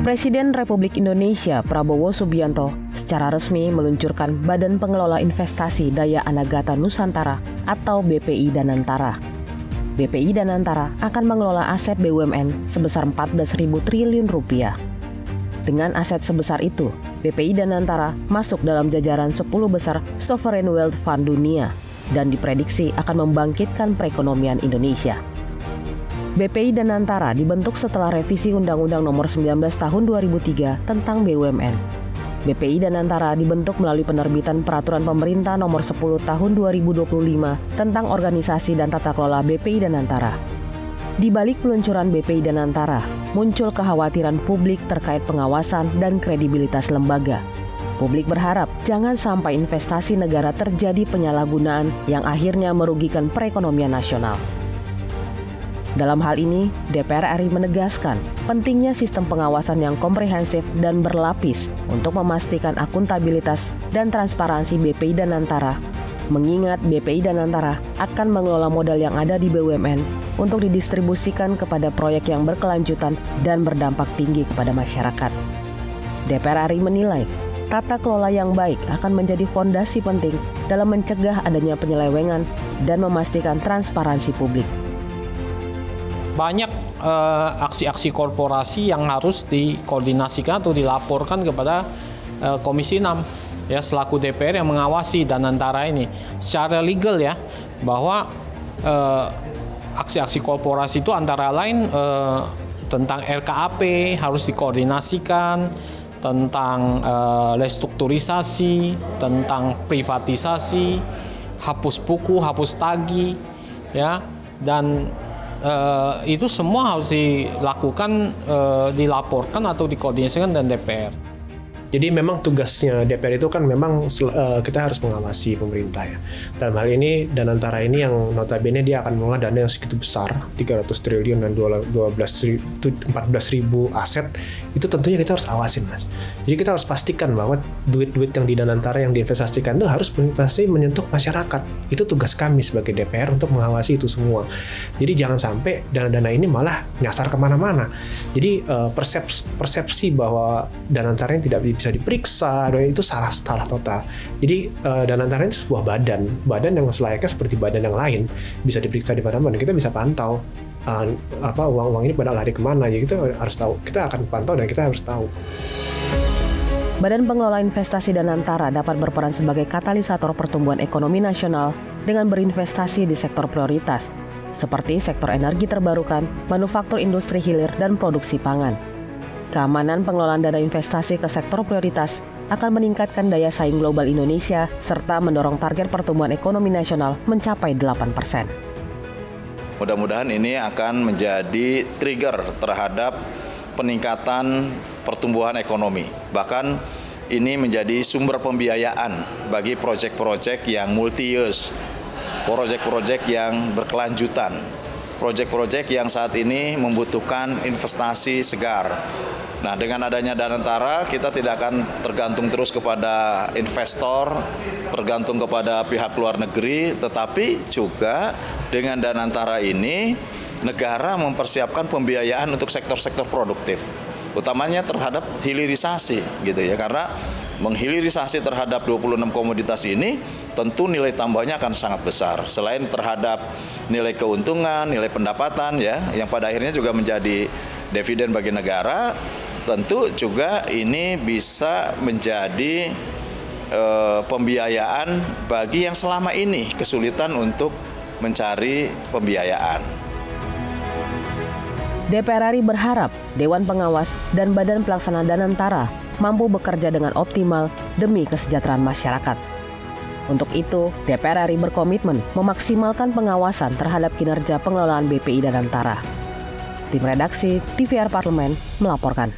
Presiden Republik Indonesia Prabowo Subianto secara resmi meluncurkan Badan Pengelola Investasi Daya Anagata Nusantara atau BPI Danantara. BPI Danantara akan mengelola aset BUMN sebesar 14.000 triliun rupiah. Dengan aset sebesar itu, BPI Danantara masuk dalam jajaran 10 besar Sovereign Wealth Fund dunia dan diprediksi akan membangkitkan perekonomian Indonesia. BPI Danantara dibentuk setelah revisi Undang-Undang Nomor 19 Tahun 2003 tentang BUMN. BPI Danantara dibentuk melalui penerbitan Peraturan Pemerintah Nomor 10 Tahun 2025 tentang organisasi dan tata kelola BPI Danantara. Di balik peluncuran BPI Danantara, muncul kekhawatiran publik terkait pengawasan dan kredibilitas lembaga. Publik berharap jangan sampai investasi negara terjadi penyalahgunaan yang akhirnya merugikan perekonomian nasional. Dalam hal ini, DPR RI menegaskan pentingnya sistem pengawasan yang komprehensif dan berlapis untuk memastikan akuntabilitas dan transparansi BPI Danantara. Mengingat BPI Danantara akan mengelola modal yang ada di BUMN untuk didistribusikan kepada proyek yang berkelanjutan dan berdampak tinggi kepada masyarakat. DPR RI menilai tata kelola yang baik akan menjadi fondasi penting dalam mencegah adanya penyelewengan dan memastikan transparansi publik. Banyak aksi-aksi korporasi yang harus dikoordinasikan atau dilaporkan kepada Komisi 6 ya selaku DPR yang mengawasi Danantara ini secara legal ya, bahwa aksi-aksi korporasi itu antara lain tentang RKAP harus dikoordinasikan, tentang restrukturisasi, tentang privatisasi, hapus buku, hapus tagih ya, dan itu semua harus dilakukan, dilaporkan atau dikoordinasikan dengan DPR. Jadi memang tugasnya DPR itu kan memang kita harus mengawasi pemerintah ya. Dalam hal ini Danantara ini yang notabene dia akan mengelola dana yang segitu besar, 300 triliun dan 14.000 aset, itu tentunya kita harus awasin Mas. Jadi kita harus pastikan bahwa duit-duit yang di Danantara yang diinvestasikan itu harus pasti menyentuh masyarakat. Itu tugas kami sebagai DPR untuk mengawasi itu semua. Jadi jangan sampai dana-dana ini malah nyasar kemana-mana. Jadi persepsi bahwa Danantara ini tidak bisa diperiksa, itu salah total. Jadi Danantara ini sebuah badan yang selayaknya seperti badan yang lain, bisa diperiksa di mana-mana. Kita bisa pantau uang ini pada lari kemana. Jadi kita harus tahu. Kita akan pantau dan kita harus tahu. Badan Pengelola Investasi Danantara dapat berperan sebagai katalisator pertumbuhan ekonomi nasional dengan berinvestasi di sektor prioritas seperti sektor energi terbarukan, manufaktur industri hilir, dan produksi pangan. Keamanan pengelolaan dana investasi ke sektor prioritas akan meningkatkan daya saing global Indonesia serta mendorong target pertumbuhan ekonomi nasional mencapai 8%. Mudah-mudahan ini akan menjadi trigger terhadap peningkatan pertumbuhan ekonomi. Bahkan ini menjadi sumber pembiayaan bagi proyek-proyek yang multi-years, proyek-proyek yang berkelanjutan, proyek-proyek yang saat ini membutuhkan investasi segar. Nah, dengan adanya Danantara, kita tidak akan tergantung terus kepada investor, tergantung kepada pihak luar negeri, tetapi juga dengan Danantara ini, negara mempersiapkan pembiayaan untuk sektor-sektor produktif, utamanya terhadap hilirisasi, gitu ya, karena menghilirisasi terhadap 26 komoditas ini tentu nilai tambahnya akan sangat besar. Selain terhadap nilai keuntungan, nilai pendapatan ya, yang pada akhirnya juga menjadi dividen bagi negara, tentu juga ini bisa menjadi pembiayaan bagi yang selama ini kesulitan untuk mencari pembiayaan. DPR RI berharap Dewan Pengawas dan Badan Pelaksana Danantara mampu bekerja dengan optimal demi kesejahteraan masyarakat. Untuk itu, DPR RI berkomitmen memaksimalkan pengawasan terhadap kinerja pengelolaan BPI Danantara. Tim redaksi TVR Parlemen melaporkan.